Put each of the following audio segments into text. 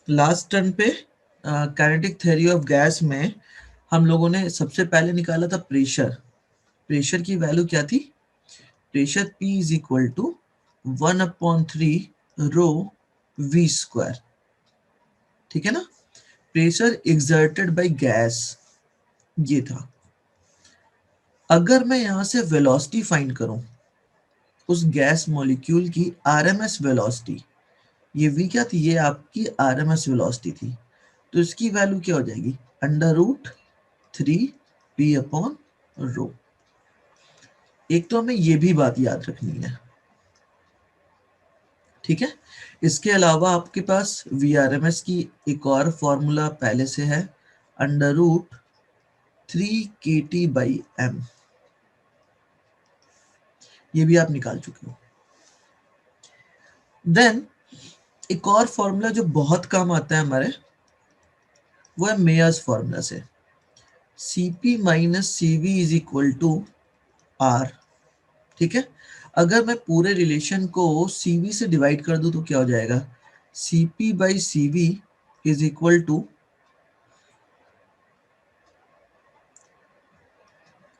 Last turn पे kinetic theory of gas में हम लोगों ने सबसे पहले निकाला था प्रेशर। प्रेशर की वैल्यू क्या थी? Pressure P is equal to 1/3 rho V square, ठीक है ना। प्रेशर एक्सर्टेड बाय गैस ये था। अगर मैं यहां से वेलोसिटी फाइंड करूं, उस गैस मॉलिक्यूल की आरएमएस वेलोसिटी, ये V क्या थी? ये आपकी आरएमएस वेलोसिटी थी। तो इसकी वैल्यू क्या हो जाएगी? √3P/ρ। एक तो हमें ये भी बात याद रखनी है, ठीक है। इसके अलावा आपके पास VRMS की एक और फॉर्मूला पहले से है, √3kT/m। ये भी आप निकाल चुके हो। देन एक और फॉर्मूला जो बहुत काम आता है हमारे, वो है मेयर्स फॉर्मूला से, Cp minus Cv is equal to R, ठीक है। अगर मैं पूरे रिलेशन को Cv से डिवाइड कर दूं तो क्या हो जाएगा? Cp/Cv is equal to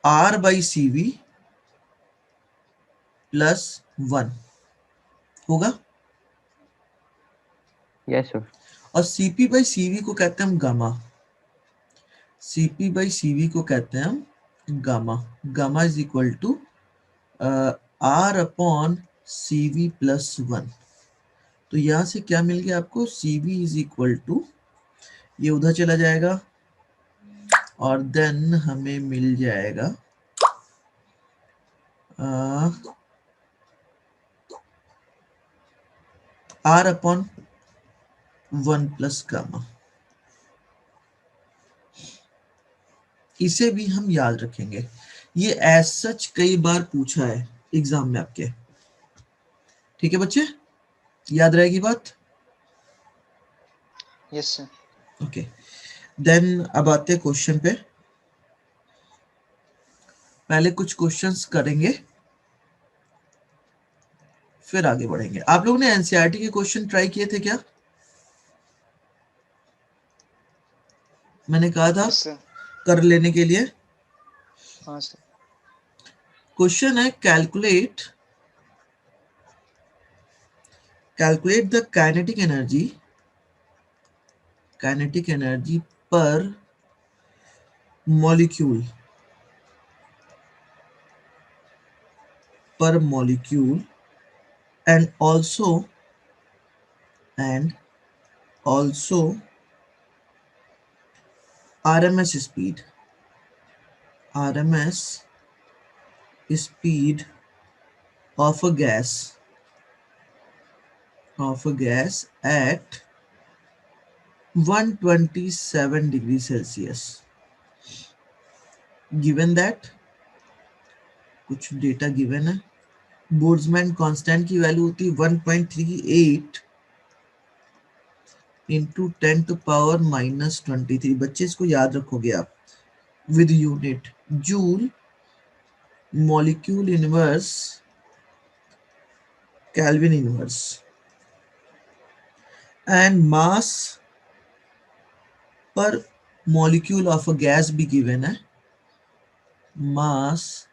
R/Cv plus 1 होगा। Yes sir. और Cp/Cv को कहते हैं हम गामा। Cp/Cv को कहते हैं हम gamma. Gamma is equal to R/Cv plus 1। तो यहां से क्या मिल गया आपको? Cv इज इक्वल टू, ये उधर चला जाएगा और देन हमें मिल जाएगा R/1 प्लस गामा। इसे भी हम याद रखेंगे, ये एज सच कई बार पूछा है एग्जाम में आपके, ठीक है बच्चे, याद रहेगी बात? Yes sir. ओके, देन अब आते हैं क्वेश्चन पे। पहले कुछ क्वेश्चंस करेंगे, फिर आगे बढ़ेंगे। आप लोगों ने एनसीईआरटी के क्वेश्चन ट्राई किए थे क्या? मैंने कहा था यस सर। कर लेने के लिए। हाँ सर। क्वेश्चन है calculate the kinetic energy per molecule and also RMS speed of a gas at 127 degrees Celsius, given that कुछ डेटा गिवन है। बोल्ट्जमैन कांस्टेंट की वैल्यू होती है 1.38 इंटू 10⁻⁻23। बच्चे इसको याद रखोगे आप with unit joule molecule inverse kelvin inverse, and mass पर मॉलिक्यूल ऑफ अ गैस भी गिवन है। मास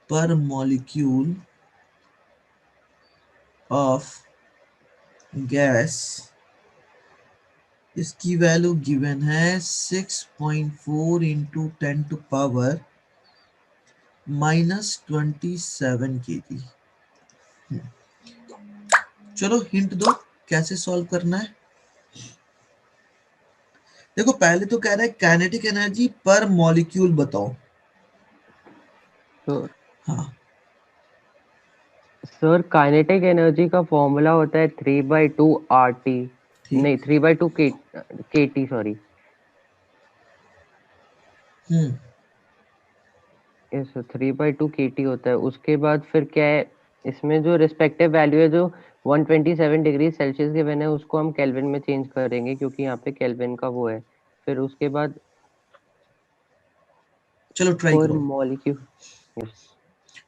पर मॉलिक्यूल ऑफ गैस, इसकी वैल्यू गिवन है 6.4 इंटू 10⁻⁻27 kg। चलो हिंट दो कैसे सॉल्व करना है। देखो पहले तो कह रहा है काइनेटिक एनर्जी पर मॉलिक्यूल बताओ। सर हाँ सर काइनेटिक एनर्जी का फॉर्मूला होता है 3/2 RT, ठीक। नहीं 3/2 KT sorry. Yes sir 3/2 KT होता है। उसके बाद फिर क्या है, इसमें जो रिस्पेक्टिव वैल्यू है जो 127 डिग्री सेल्सियस के बने उसको हम केल्विन में चेंज करेंगे क्योंकि यहाँ पे केल्विन का वो है। फिर उसके बाद चलो ट्राई पर करो। मॉलिक्यूल।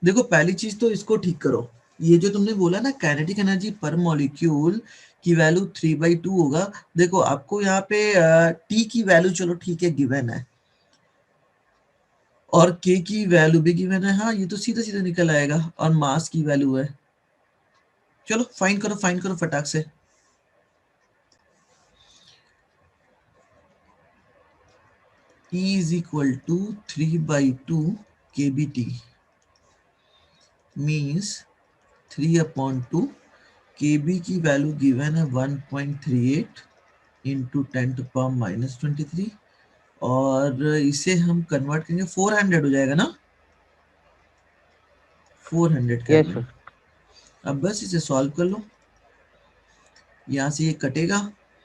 देखो पहली चीज तो इसको ठीक करो, ये जो तुमने बोला ना काइनेटिक एनर्जी पर मॉलिक्यूल, की वैल्यू 3/2 होगा। देखो आपको यहाँ पे टी की वैल्यू चलो ठीक है गिवन है, और के की वैल्यू भी गिवन है। हाँ, ये तो सीधा सीधा निकल आएगा, और मास की वैल्यू है। चलो फाइंड करो फटाक से। E is equal to 3/2 kBT means 3/2 kb की वैल्यू गिवन है 1.38 इंटू 10⁻⁻23, और इसे हम कन्वर्ट करेंगे 400 हो जाएगा ना, 400 यस केल्विन। सर। अब बस इसे सॉल्व कर लो, यहाँ से ये कटेगा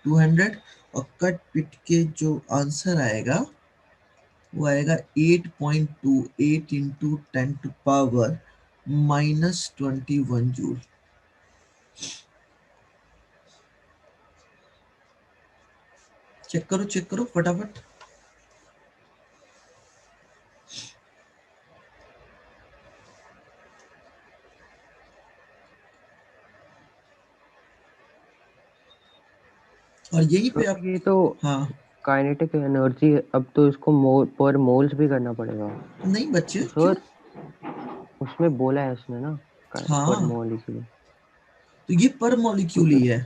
200, और कट पिट के जो आंसर आएगा वो आएगा 8.28 इंटू 10⁻⁻21 जूल। चेक करो फटाफट। और यहीं पे आप, ये तो हाँ काइनेटिक एनर्जी है, अब तो इसको मोल पर मोल्स भी करना पड़ेगा। नहीं बच्चे तो क्यों, सर उसमें बोला है उसने ना पर हाँ मोल, इसीलिए। तो ये पर मॉलिक्यूल ही है,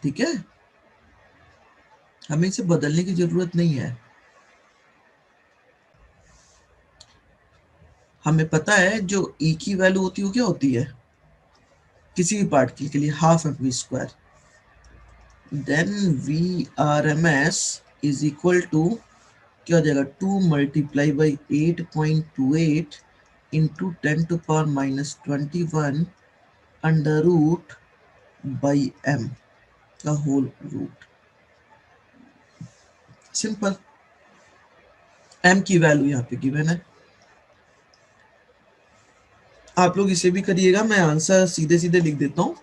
ठीक है, हमें इसे बदलने की जरूरत नहीं है। हमें पता है जो ई की वैल्यू होती है वो क्या होती है, किसी भी पार्टिकल के लिए half M V square, then V R M S is equal to क्या हो जाएगा 2 multiply by 8.28 into 10⁻⁻21 under root by M का होल रूट। सिंपल, एम की वैल्यू यहाँ पे गिवन है, आप लोग इसे भी करिएगा, मैं आंसर सीधे सीधे लिख देता हूँ,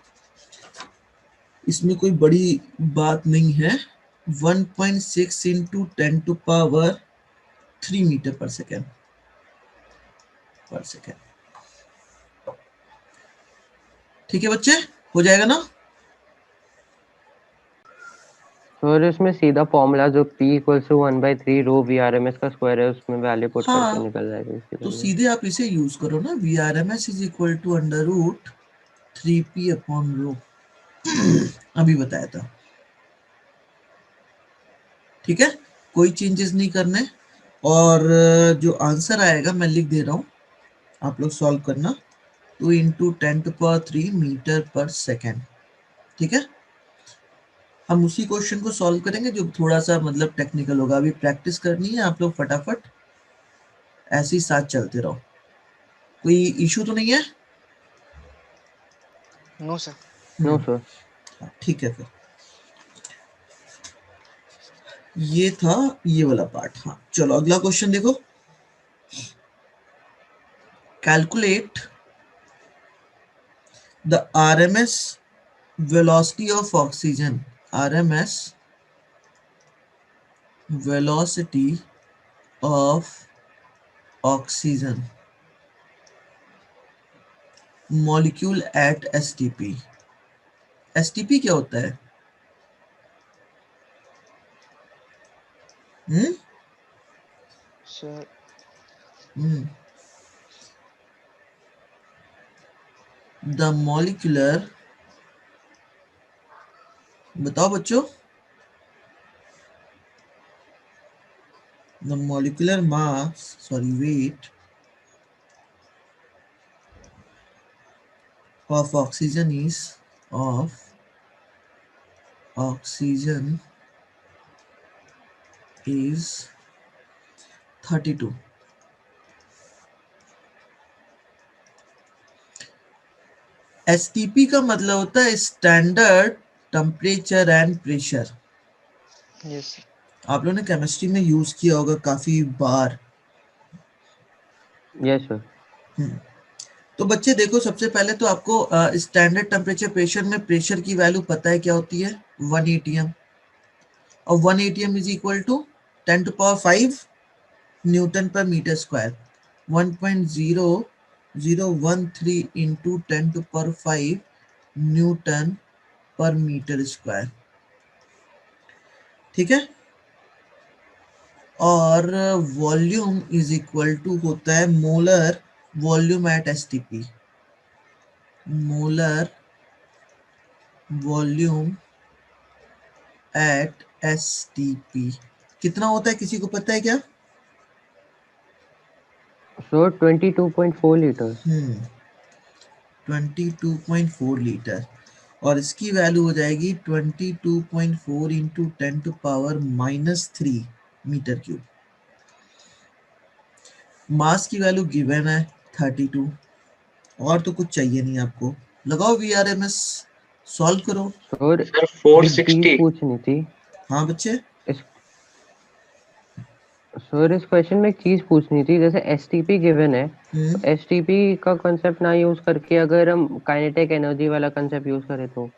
इसमें कोई बड़ी बात नहीं है। 1.6 इंटू 10⁻³ मीटर पर सेकेंड ठीक है बच्चे, हो जाएगा ना। और इसमें सीधा फॉर्मूला जो P equals to 1/3 rho VRMS का स्क्वायर है, उसमें वैल्यू पुट करके हाँ निकल जाएगा इसकी तो वैल्यू। सीधे आप इसे यूज करो ना, V R M S is equal to under root 3p/रो, अभी बताया था, ठीक है, कोई चेंजेस नहीं करने। और जो आंसर आएगा मैं लिख दे रहा हूँ, आप लोग सॉल्व करना, 2 इंटू 10⁻³ मीटर पर सेकेंड, ठीक है। हम उसी क्वेश्चन को सॉल्व करेंगे जो थोड़ा सा मतलब टेक्निकल होगा, अभी प्रैक्टिस करनी है, आप लोग फटाफट ऐसे ही साथ चलते रहो, कोई इशू तो नहीं है। No sir. No sir. ठीक है फिर, ये था ये वाला पार्ट। हाँ चलो अगला क्वेश्चन देखो, calculate the RMS velocity of oxygen, RMS velocity of oxygen molecule at STP। STP क्या होता है? सर द molecular, बताओ बच्चों, the molecular mass, sorry weight of oxygen is of oxygen is 32। STP का मतलब होता है standard temperature and pressure. Yes sir. आप लोगों ने केमिस्ट्री में यूज किया होगा काफी बार। Yes sir. तो बच्चे देखो, सबसे पहले तो आपको स्टैंडर्ड टेम्परेचर प्रेशर में प्रेशर की वैल्यू पता है क्या होती है, 1 atm, और 1 atm is equal to 10⁵ newton per metre square, 1.0 013 into 10 to power 5 newton per metre square, ठीक है। और वॉल्यूम इज इक्वल टू होता है molar volume at STP, molar volume at STP कितना होता है, किसी को पता है क्या? सो 22.4 लीटर्स। 22.4 लीटर, और इसकी वैल्यू हो जाएगी 22.4 into 10 to power -3 metre cube. Mass की वैल्यू गिवन है 32, और तो कुछ चाहिए नहीं आपको। लगाओ वीआरएमएस, सॉल्व करो। सर सर एक चीज 460। पूछनी थी हाँ बच्चे, इस सर इस क्वेश्चन में एक चीज पूछनी थी, जैसे एसटीपी गिवन है, तो एसटीपी का कंसेप्ट ना यूज करके अगर हम काइनेटिक एनर्जी वाला कंसेप्ट यूज करें तो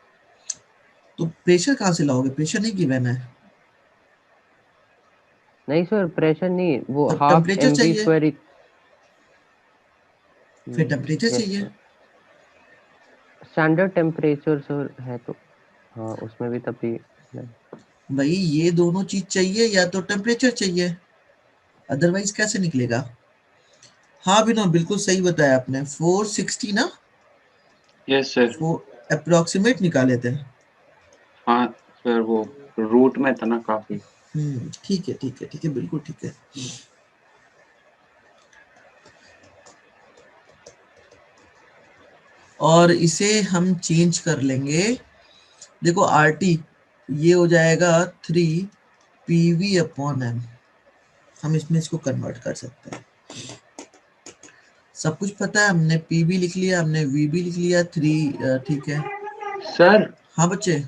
प्रेशर कहाँ से लाओगे? प्रेशर नहीं गिवन है। नहीं सर, प्रेशर नहीं, वो तब हाफ टेम्परेचर एम वी चाहिए, स्क्वायर। फिर टेम्परेचर यस चाहिए। सर, स्टैंडर्ड टेम्परेचर सर है तो हाँ उसमें भी तभी भाई ये दोनों चीज चाहिए, या तो टेम्परेचर चाहिए, अदरवाइज कैसे निकलेगा? हाँ बिना, बिल्कुल सही बताया आपने, 460 ना, यस सर। अप्रोक्सीमेट निकाले थे। हाँ सर, वो रूट में था ना काफी। ठीक है ठीक है ठीक है, बिल्कुल ठीक है। और इसे हम चेंज कर लेंगे, देखो आरटी ये हो जाएगा 3 PV/m, हम इसमें इसको कन्वर्ट कर सकते हैं। सब कुछ पता है, हमने पीवी लिख लिया, हमने वीबी लिख लिया, 3 ठीक है। सर हाँ बच्चे,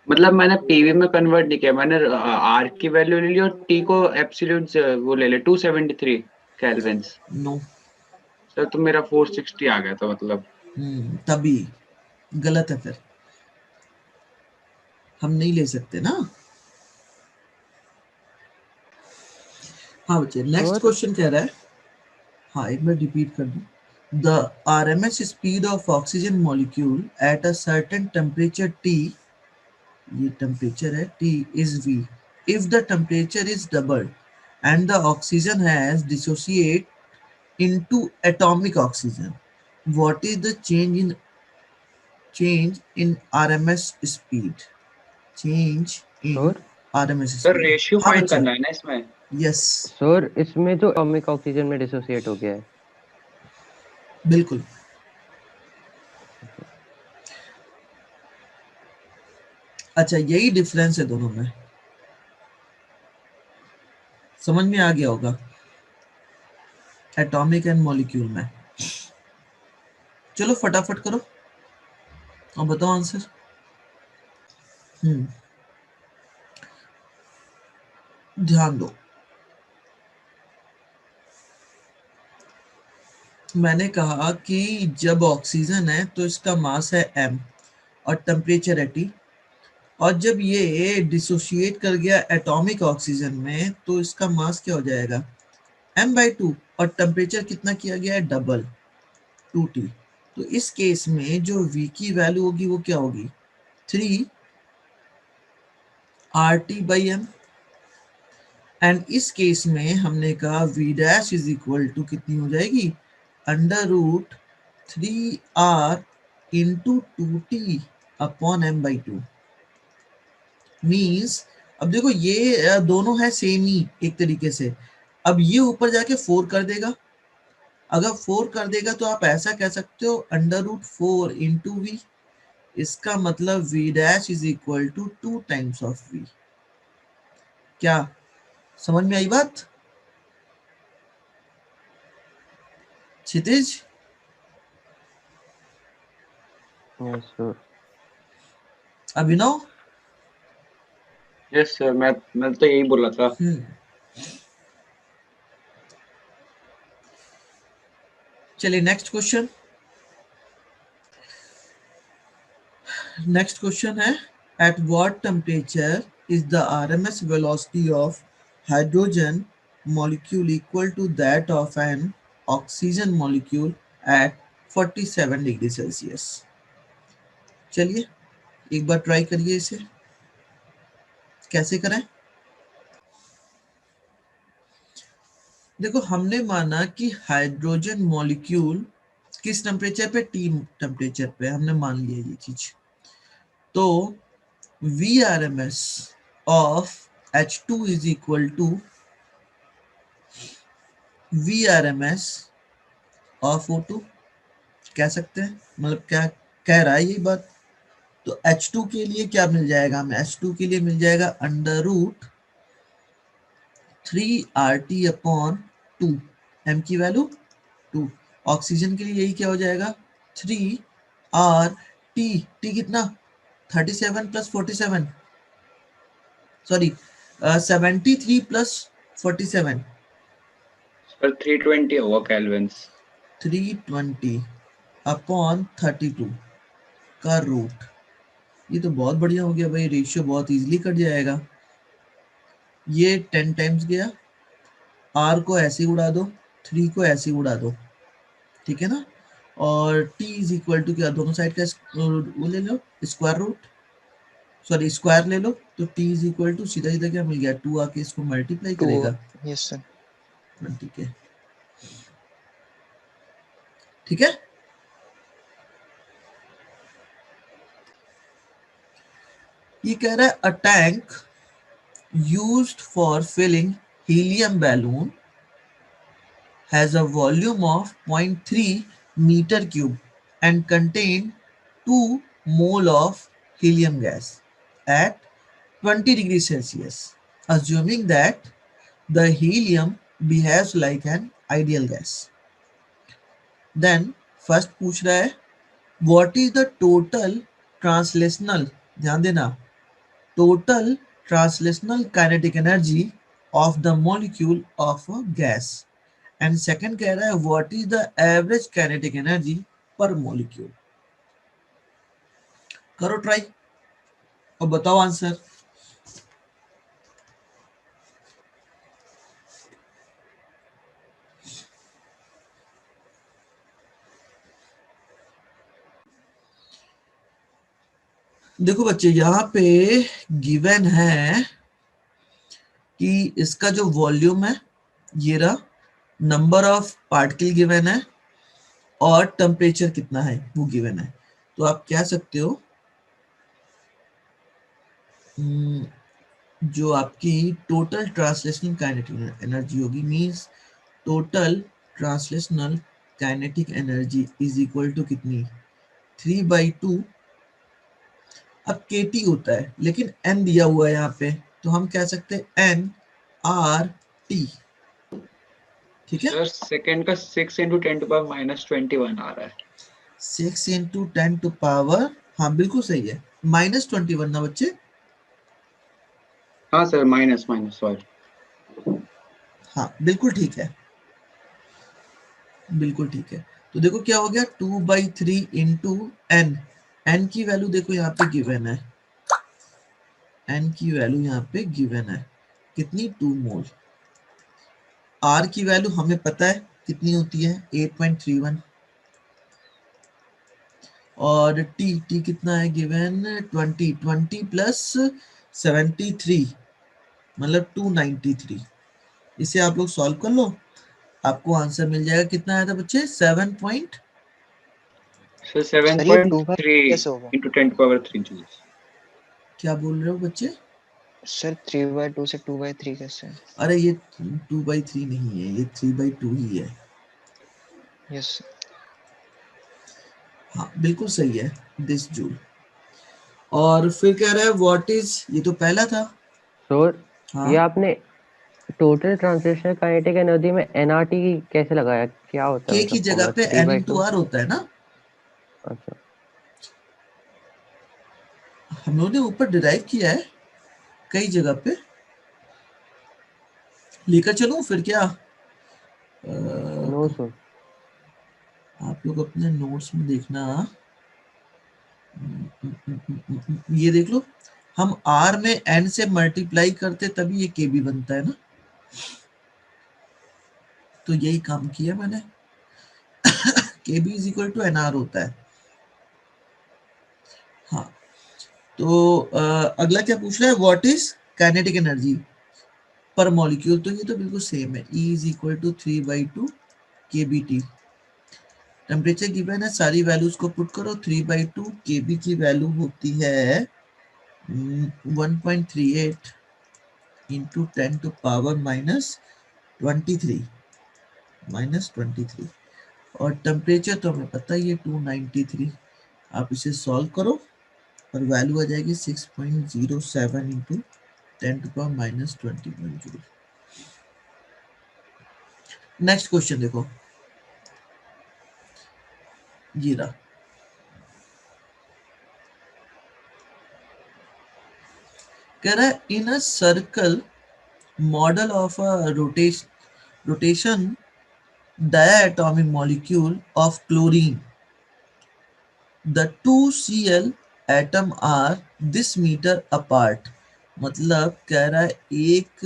मतलब मैंने पीवी में कन्वर्ट नहीं किया, मैंने आर की वैल्यू ले ली और टी को एब्सोल्यूट वो ले ले 273 केल्विन्स। नो, सर तो मेरा 460 आ गया था मतलब। तभी गलत है, फिर हम नहीं ले सकते ना। हाँ बच्चे, नेक्स्ट सर क्वेश्चन कह रहा है, हाँ एक बार रिपीट कर दूं। The RMS speed of oxygen molecule at a certain temperature T, ये टेम्परेचर है T, is V if the temperature is doubled and the oxygen has dissociate into atomic oxygen. What is the change in RMS speed? Change in sir RMS sir speed. Ratio हाँ find बच्चे, करना है ना इसमें। Yes, sir इसमें जो atomic oxygen में dissociate हो गया है। बिल्कुल। अच्छा, यही डिफरेंस है दोनों में, समझ में आ गया होगा, एटॉमिक एंड मॉलिक्यूल में। चलो फटाफट करो और बताओ आंसर। हम्म ध्यान दो, मैंने कहा कि जब ऑक्सीजन है तो इसका मास है m और टेम्परेचर है T, और जब ये डिसोशिएट कर गया एटॉमिक ऑक्सीजन में तो इसका मास क्या हो जाएगा, m/2, और टेम्परेचर कितना किया गया है, डबल, 2T। तो इस केस में जो V की वैल्यू होगी वो क्या होगी, 3 RT/m। एंड इस केस में हमने कहा V dash is equal to कितनी हो जाएगी, √3R इंटू 2T/m/2। मीन्स, अब देखो ये दोनों है सेम ही एक तरीके से। अब ये ऊपर जाके 4 कर देगा, अगर 4 कर देगा तो आप ऐसा कह सकते हो √4 इंटू V। इसका मतलब V dash is equal to 2 times of V। क्या समझ में आई बात Kshitij? Yes sir. Abhinav? Yes sir, मैं तो यही बोला था। चलिए नेक्स्ट क्वेश्चन। नेक्स्ट क्वेश्चन है, at what temperature is the RMS velocity of hydrogen molecule equal to that of an oxygen molecule at 47 degree Celsius. चलिए एक बार ट्राई करिए इसे, कैसे करें। देखो हमने माना कि हाइड्रोजन मॉलिक्यूल किस टेम्परेचर पे, टी टेम्परेचर पे हमने मान लिया ये चीज। तो VRMS of H2 is equal to VRMS of O2 कह सकते हैं, मतलब क्या कह रहा है ये बात। तो H2 के लिए क्या मिल जाएगा हमें, H2 के लिए मिल जाएगा under root 3RT upon 2, m की वैल्यू 2। ऑक्सीजन के लिए यही क्या हो जाएगा 3RT, T कितना 37 प्लस 47, सॉरी 73 प्लस 47, सर 320 होगा केल्विन्स। 320 अपॉन 32 का रूट। ये तो बहुत बढ़िया हो गया भाई, रेशियो बहुत इजीली कट जाएगा। ये 10 टाइम्स गया, R को ऐसे ही उड़ा दो, 3 को ऐसे ही उड़ा दो, ठीक है ना। और T इज इक्वल टू क्या, दोनों साइड का वो ले लो स्क्वायर रूट, सॉरी स्क्वायर ले लो। तो T इज इक्वल टू सीधा सीधा क्या मिल गया, 2 आके इसको मल्टीप्लाई 2 करेगा yes sir 20 के, ठीक है। ये कह रहा है a tank used for filling helium balloon has a volume of 0.3 meter cube and contain 2 mole of helium gas at 20 degrees Celsius, assuming that the helium behaves like an ideal gas. Then first पूछ रहा है what is the total translational, ध्यान देना, total translational kinetic energy of the molecule of a gas, and second कह रहा है what is the average kinetic energy per molecule। करो try और बताओ आंसर। देखो बच्चे यहाँ पे गिवन है कि इसका जो वॉल्यूम है ये रहा, नंबर ऑफ पार्टिकल गिवन है और टेम्परेचर कितना है वो गिवन है। तो आप कह सकते हो जो आपकी टोटल ट्रांसलेशनल काइनेटिक एनर्जी होगी, means total translational kinetic energy is equal to कितनी, 3/2। अब kT होता है लेकिन n दिया हुआ है यहाँ पे, तो हम कह सकते हैं nRT, ठीक है। सर सेकंड का 6 × 10⁻⁻21 आ रहा है। 6 × 10⁻, हाँ बिल्कुल सही है, -21 ना बच्चे। हाँ सर माइनस सॉरी। हाँ बिल्कुल ठीक है, बिल्कुल ठीक है। तो देखो क्या हो गया 2/3 इंटू n, n की वैल्यू देखो यहाँ पे गिवन है, n की वैल्यू यहाँ पे गिवन है कितनी, 2 मोल। r की वैल्यू हमें पता है कितनी होती है 8.31, और t कितना है गिवन 20 प्लस 73 मतलब 293। इसे आप लोग सॉल्व कर लो, आपको आंसर मिल जाएगा। कितना आया था बच्चे, 7 पॉइंट, सर सर ये 2 बार 7.3 कैसे होगा × 10⁻³ जूल्स। क्या बोल रहे हो बच्चे। सर 3/2 से 2/3 कैसे है अरे ये 2/3 नहीं है, ये 3/2 ही है। यस हाँ बिल्कुल सही है, दिस जूल। और फिर कह रहा है व्हाट इज, ये तो पहला था। तो हाँ ये आपने टोटल ट्रांसलेशनल काइनेटिक एनर्जी में एनआरटी कैसे लगाया, क्या होता है के की मतलब जगह फॉर्मूला पे three n by into two R होता है ना, अच्छा हम लोगों ने ऊपर डिराइव किया है कई जगह पे, लेकर चलूं फिर क्या। नो सर आप लोग अपने नोट्स में देखना, ये देख लो, हम r में n से मल्टीप्लाई करते तभी ये kb बनता है ना, तो यही काम किया मैंने KB is equal to NR होता है। हाँ, तो अगला क्या पूछ रहा है, what is kinetic energy per molecule, तो ये तो बिल्कुल सेम है, E is equal to 3/2 kBT। Temperature given है, सारी वैल्यूज को पुट करो, 3/2 kB की वैल्यू होती है 1.38 इंटू 10⁻23 और टेम्परेचर तो हमें पता ही है 293। आप इसे सॉल्व करो और वैल्यू आ जाएगी 6.07 इंटू 10⁻21 जूल। नेक्स्ट क्वेश्चन देखो, ये रहा, कह रहा है in a circle model of a rotation diatomic molecule of chlorine, the two Cl atom are this meter apart। मतलब कह रहा है एक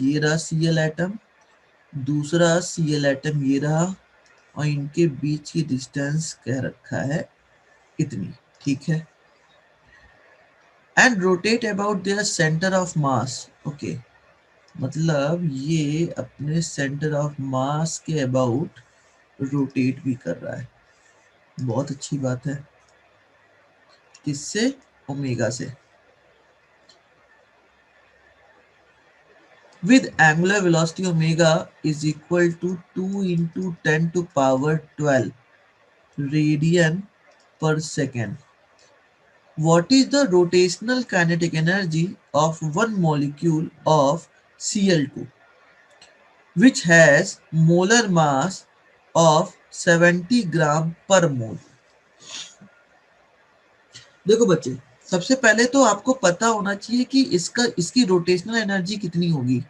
ये रहा Cl एटम, दूसरा Cl एटम ये रहा, और इनके बीच की डिस्टेंस कह रखा है इतनी, ठीक है। And rotate about their centre of mass, okay, मतलब ये अपने सेंटर ऑफ मास के अबाउट रोटेट भी कर रहा है, बहुत अच्छी बात है। किससे, ओमेगा से। with angular velocity omega is equal to 2 into 10 to power 12 radian per second. What is the rotational kinetic energy of one molecule of Cl2 which has molar mass of 70 ग्राम पर मोल। देखो बच्चे, सबसे पहले तो आपको पता होना चाहिए कि इसकी रोटेशनल एनर्जी कितनी होगी।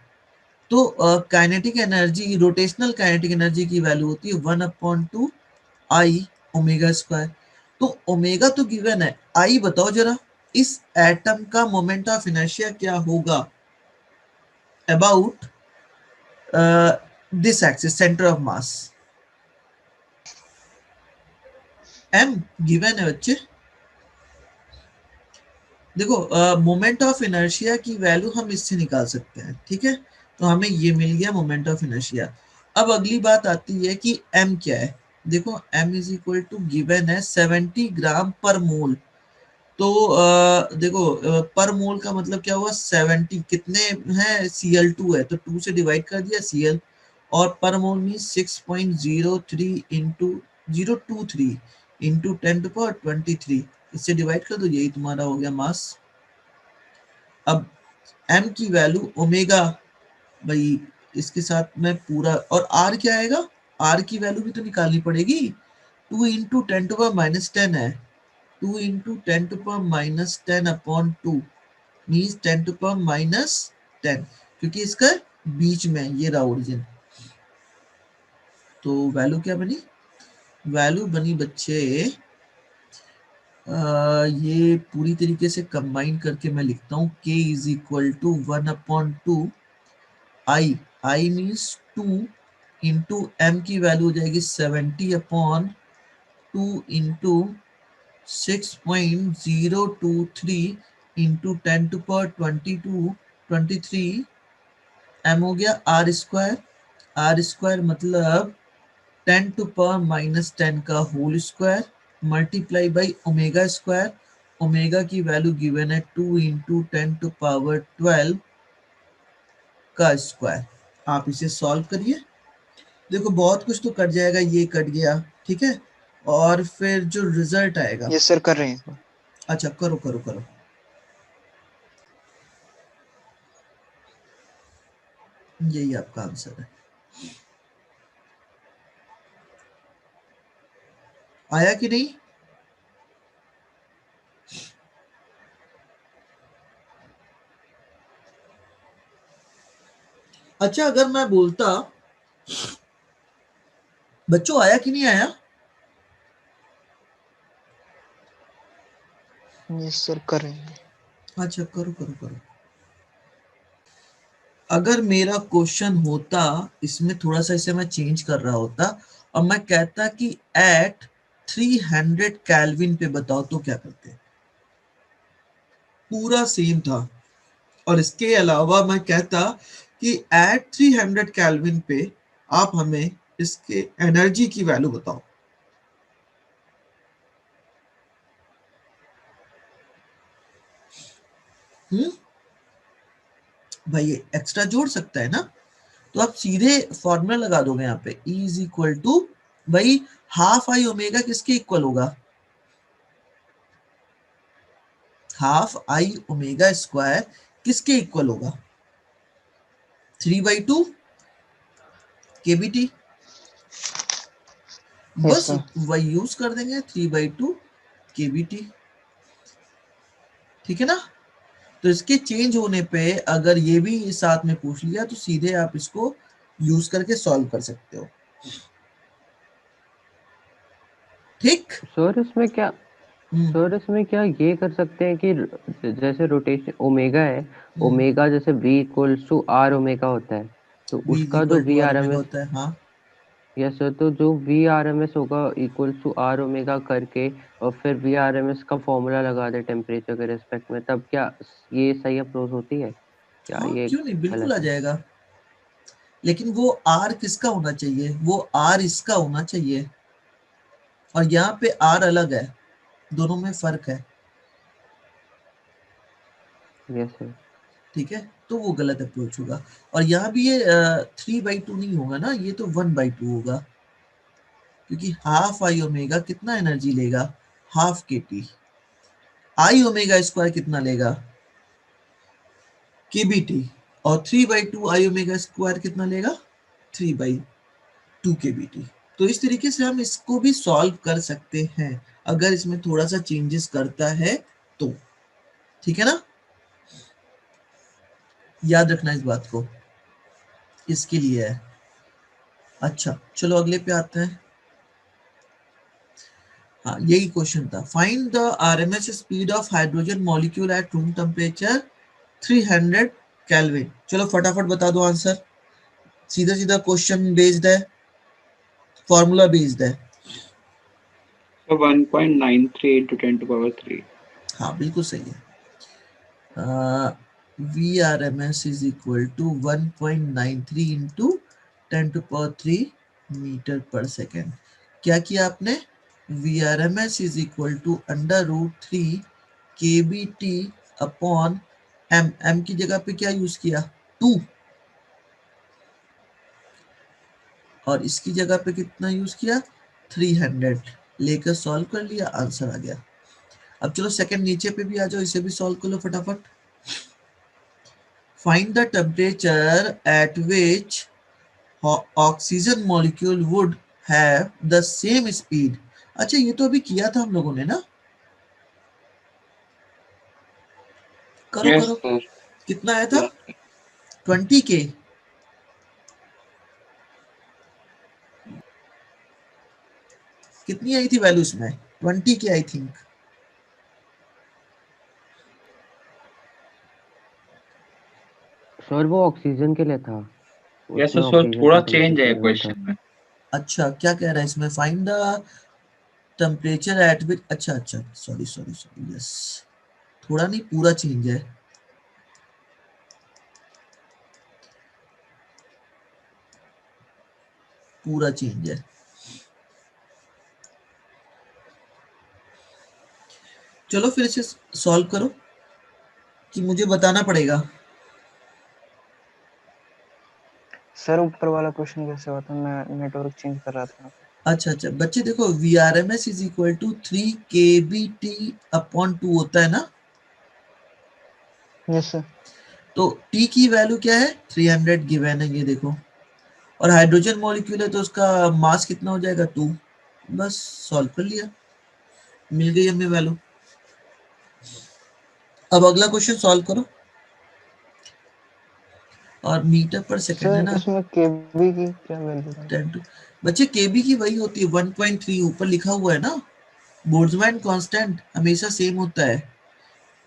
तो kinetic energy, rotational kinetic energy की वैल्यू होती है 1/2 आई ओमेगा स्क्वायर। तो ओमेगा तो गिवन है, आई बताओ जरा, इस एटम का मोमेंट ऑफ इनर्शिया क्या होगा about this axis, centre of mass. M given है बच्चे। देखो मोमेंट ऑफ इनर्शिया की वैल्यू हम इससे निकाल सकते हैं, ठीक है, तो हमें ये मिल गया मोमेंट ऑफ इनर्शिया। अब अगली बात आती है कि m क्या है। देखो m is equal to given है 70 ग्राम पर मोल। तो देखो पर मोल का मतलब क्या हुआ, 70 कितने हैं, Cl2 है तो 2 से डिवाइड कर दिया Cl, और पर मोल मीन्स 6.03 इंटू 023 इंटू 10⁻23, इससे डिवाइड कर दो, यही तुम्हारा हो गया मास। अब m की वैल्यू ओमेगा, भाई इसके साथ में पूरा, और r क्या आएगा, r की वैल्यू भी तो निकालनी पड़ेगी, 2 इंटू 10⁻10 है, 2 इंटू 10⁻10 अपॉन 2 मीन्स 10⁻10, क्योंकि इसका बीच में ये रहा ओरिजिन। तो वैल्यू क्या बनी, वैल्यू बनी बच्चे ये पूरी तरीके से कंबाइन करके मैं लिखता हूँ, k is equal to 1/2 I, I means 2 into M की वैल्यू हो जाएगी 70/2 इंटू 6.023 इंटू 10⁻23 एम हो गया आर स्क्वायर। आर स्क्वायर मतलब 10⁻10 का whole square multiply by omega square. Omega की वैल्यू गिवन है 2 इंटू 10⁻12 का स्क्वायर। आप इसे सॉल्व करिए, देखो बहुत कुछ तो कट जाएगा, ये कट गया, ठीक है, और फिर जो रिजल्ट आएगा, यस सर कर रहे हैं। अच्छा करो करो करो, यही आपका आंसर है। आया कि नहीं, अच्छा अगर मैं बोलता बच्चों आया कि नहीं आया, यस सर कर रहे हैं। अच्छा करो करो करो। अगर मेरा क्वेश्चन होता, इसमें थोड़ा सा इसे मैं चेंज कर रहा होता और मैं कहता कि एट 300 केल्विन पे बताओ तो क्या करते? पूरा सेम था। और इसके अलावा मैं कहता कि एट 300 केल्विन पे आप हमें इसके एनर्जी की वैल्यू बताओ। भाई ये एक्स्ट्रा जोड़ सकता है ना, तो आप सीधे फॉर्मूला लगा दोगे यहाँ पे, E इज इक्वल टू भाई हाफ आई ओमेगा किसके इक्वल होगा? हाफ आई ओमेगा स्क्वायर किसके इक्वल होगा? 3/2 KBT। यस बस सर। वही यूज कर देंगे, 3/2 KBT। ठीक है ना? तो इसके चेंज होने पे अगर ये भी साथ में पूछ लिया तो सीधे आप इसको यूज करके सॉल्व कर सकते हो। ठीक। सर इसमें क्या ये कर सकते हैं कि जैसे रोटेशन ओमेगा है, ओमेगा जैसे v equals to R omega होता है, तो V इज उसका जो equal to V R R M omega S, होता है, हाँ। यस सर, तो जो वी आर एम एस होगा इक्वल्स टू आर ओमेगा करके और फिर वी आर एम एस का फॉर्मूला लगा दे टेम्परेचर के रिस्पेक्ट में, तब क्या ये सही अप्रोच होती है? क्या हाँ ये क्यों नहीं, बिल्कुल गलत आ है? जाएगा। लेकिन वो आर किसका होना चाहिए? वो आर इसका होना चाहिए, और यहाँ पे आर अलग है, दोनों में फर्क है। Yes sir. ठीक है, तो वो गलत अप्रोच होगा। और यहाँ भी ये 3/2 नहीं होगा ना, ये तो 1/2 होगा, क्योंकि हाफ आई ओमेगा कितना एनर्जी लेगा? Half KT। आई ओमेगा स्क्वायर कितना लेगा? KBT। और 3/2 आई ओमेगा स्क्वायर कितना लेगा? 3/2 KBT। तो इस तरीके से हम इसको भी सॉल्व कर सकते हैं अगर इसमें थोड़ा सा चेंजेस करता है तो। ठीक है ना, याद रखना इस बात को, इसके लिए है। अच्छा चलो अगले पे आते हैं। हाँ यही क्वेश्चन था, find the RMS speed of hydrogen molecule at room temperature 300 kelvin. चलो फटाफट बता दो आंसर, सीधा सीधा क्वेश्चन बेस्ड है, फॉर्मूला बेस्ड है। So 1.93 into 10 to power 3. हाँ बिल्कुल सही है। V R M S is equal to 1.93 into 10⁻³ metre per second. क्या किया आपने? V R M S is equal to √3 KBT upon M की जगह पे क्या यूज किया? 2, और इसकी जगह पे कितना यूज किया? 300। लेकर सॉल्व कर लिया, आंसर आ गया। अब चलो सेकंड नीचे पे भी आ जाओ, इसे भी सॉल्व कर लो फटाफट। Find the temperature at which oxygen molecule would have the same speed. अच्छा ये तो अभी किया था हम लोगों ने ना, करो Yes, करो। sir. कितना आया था? 20 के। कितनी आई थी वैल्यू इसमें? 20 के आई थिंक। सर वो ऑक्सीजन के लिए था, Yes, उसमें so ऑक्सीजन थोड़ा का चेंज है टेम्परेचर गिवन था। क्वेश्चन में. अच्छा क्या कह रहा है इसमें? फाइंड द टेम्परेचर एट विच, अच्छा अच्छा सॉरी सॉरी सॉरी, यस, थोड़ा नहीं पूरा चेंज है। पूरा चेंज है। चलो फिर इसे सॉल्व करो, कि मुझे बताना पड़ेगा। सर ऊपर वाला क्वेश्चन कैसे होता है? मैं नेटवर्क चेंज कर रहा था। अच्छा अच्छा बच्चे देखो, VRMS is equal to 3 KBT upon 2 होता है ना। Yes sir. तो T की वैल्यू क्या है? 300 गिवन है, ये देखो। और हाइड्रोजन मॉलिक्यूल है तो उसका मास कितना हो जाएगा? 2। बस सॉल्व कर लिया, मिल गई हमें वैल्यू। अब अगला क्वेश्चन सॉल्व करो, और मीटर पर सेकंड है सर ना। इसमें केबी की क्या वैल्यू है? 10 टू, बच्चे केबी की वही होती है 1.3, ऊपर लिखा हुआ है ना। बोल्ट्जमैन कांस्टेंट हमेशा सेम होता है।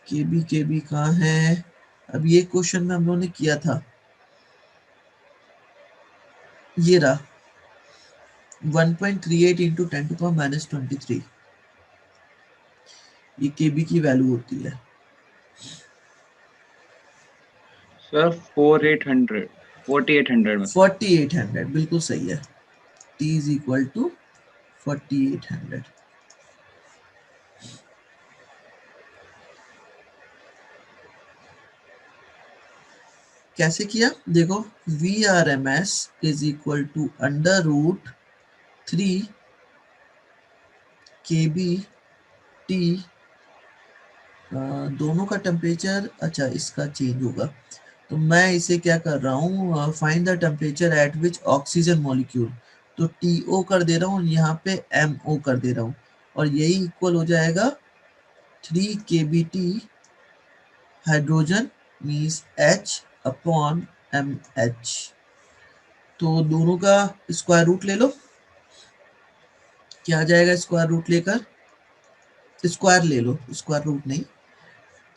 केबी कहाँ है? अब ये क्वेश्चन में हम लोगों ने किया था, ये रहा 1.38 इंटू 10 टू पावर माइनस 23, ये केबी की वैल्यू होती है। सर 4800 में 4800 बिल्कुल सही है। T is equal to 4800। कैसे किया देखो, V R M S is equal to under root 3 K B T, दोनों का टेम्परेचर, अच्छा इसका चेंज होगा, तो मैं इसे क्या कर रहा हूँ, find the temperature at which oxygen molecule, तो TO कर दे रहा हूँ, यहाँ पे MO कर दे रहा हूँ, और यही इक्वल हो जाएगा 3 KBT hydrogen means H upon MH। तो दोनों का स्क्वायर रूट ले लो, क्या आ जाएगा स्क्वायर रूट लेकर, स्क्वायर ले लो, स्क्वायर रूट नहीं,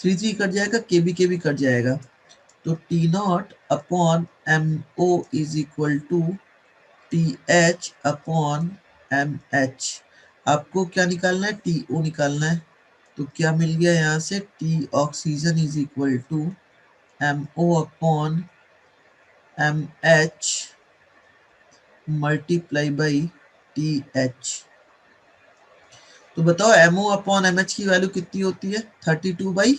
3 कट जाएगा, केबी कट जाएगा, तो T naught upon MO is equal to TH upon MH। आपको क्या निकालना है, TO निकालना है, तो क्या मिल गया यहाँ से, T oxygen is equal to MO upon MH multiply by TH। तो बताओ MO अपॉन MH की वैल्यू कितनी होती है, 32 बाई,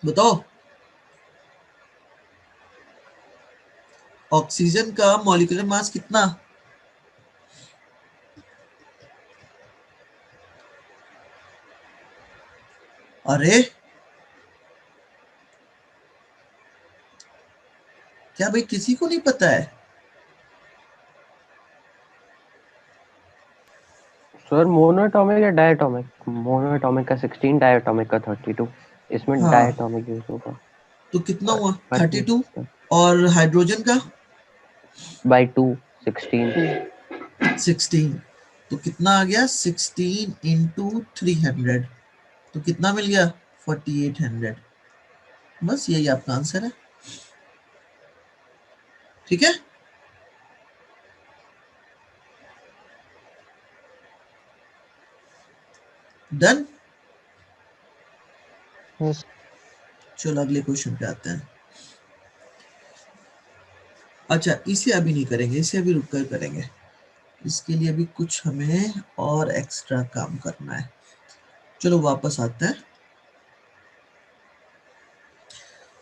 बताओ ऑक्सीजन का मॉलिक्यूलर मास कितना, अरे क्या भाई किसी को नहीं पता है, सर मोनोएटॉमिक या डायटोमिक? मोनोएटॉमिक का 16, डायटोमिक का 32, इसमें हाँ डायटोमिक यूज होगा। तो कितना हुआ फर्क नहीं 32, पड़ता। और हाइड्रोजन का बाई 2, 16। 16, तो कितना आ गया 16 इंटू 300, तो कितना मिल गया 4800, बस यही आपका आंसर है, ठीक है। डन। यस चलो अगले क्वेश्चन पे आते हैं। अच्छा इसे अभी नहीं करेंगे, इसे अभी रुक कर करेंगे, इसके लिए अभी कुछ हमें और एक्स्ट्रा काम करना है। चलो वापस आते हैं,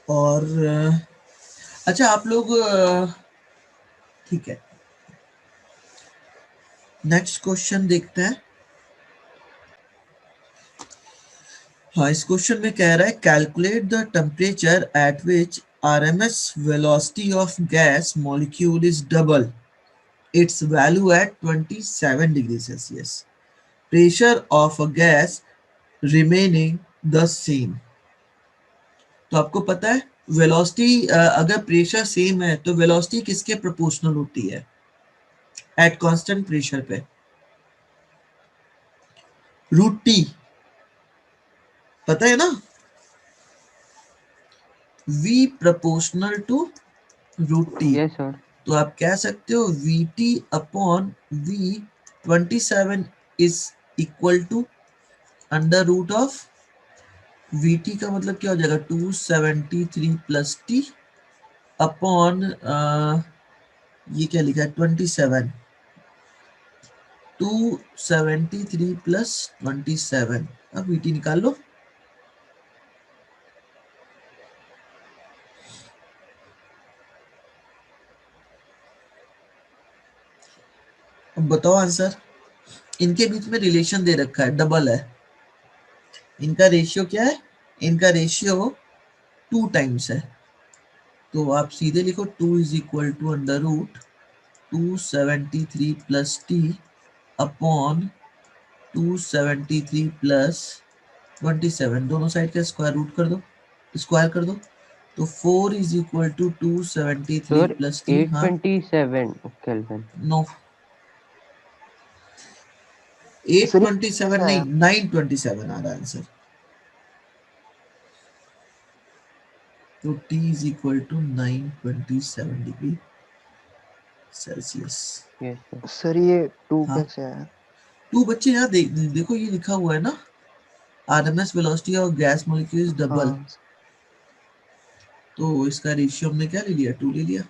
और अच्छा आप लोग ठीक है, नेक्स्ट क्वेश्चन देखते हैं। हाँ इस क्वेश्चन में कह रहा है calculate the temperature at which RMS velocity of gas molecule is double its value at 27 degrees Celsius. Pressure of a gas remaining the same. तो आपको पता है वेलोसिटी, अगर प्रेशर सेम है तो वेलोसिटी किसके प्रोपोर्शनल होती है एट कांस्टेंट प्रेशर पे, रूट टी, पता है ना, V proportional to root T, yes sir. तो आप कह सकते हो VT upon V 27 is equal to under root of VT का मतलब क्या हो जाएगा 273 प्लस टी अपॉन ये क्या लिखा है 27, 273 प्लस 27, अब VT निकाल लो, अब बताओ आंसर। इनके बीच में रिलेशन दे रखा है, डबल है, इनका रेशियो क्या है, इनका रेशियो 2 टाइम्स है, तो आप सीधे लिखो 2 is equal to under root 273 plus T upon 273 plus 27, दोनों साइड का स्क्वायर रूट कर दो, स्क्वायर कर दो, तो 4 is equal to 273 sir plus T, हाँ 827 केल्विन। नो सर 827 नहीं 927 आ रहा है आंसर, तो T is equal to 927 degree Celsius. Yes sir. Sir ये 2 हाँ। कैसे आया? 2 बच्चे यहाँ देखो ये लिखा हुआ है ना, RMS velocity of gas molecule is double, हाँ तो इसका रेशियो हमने क्या ले लिया, 2 ले लिया।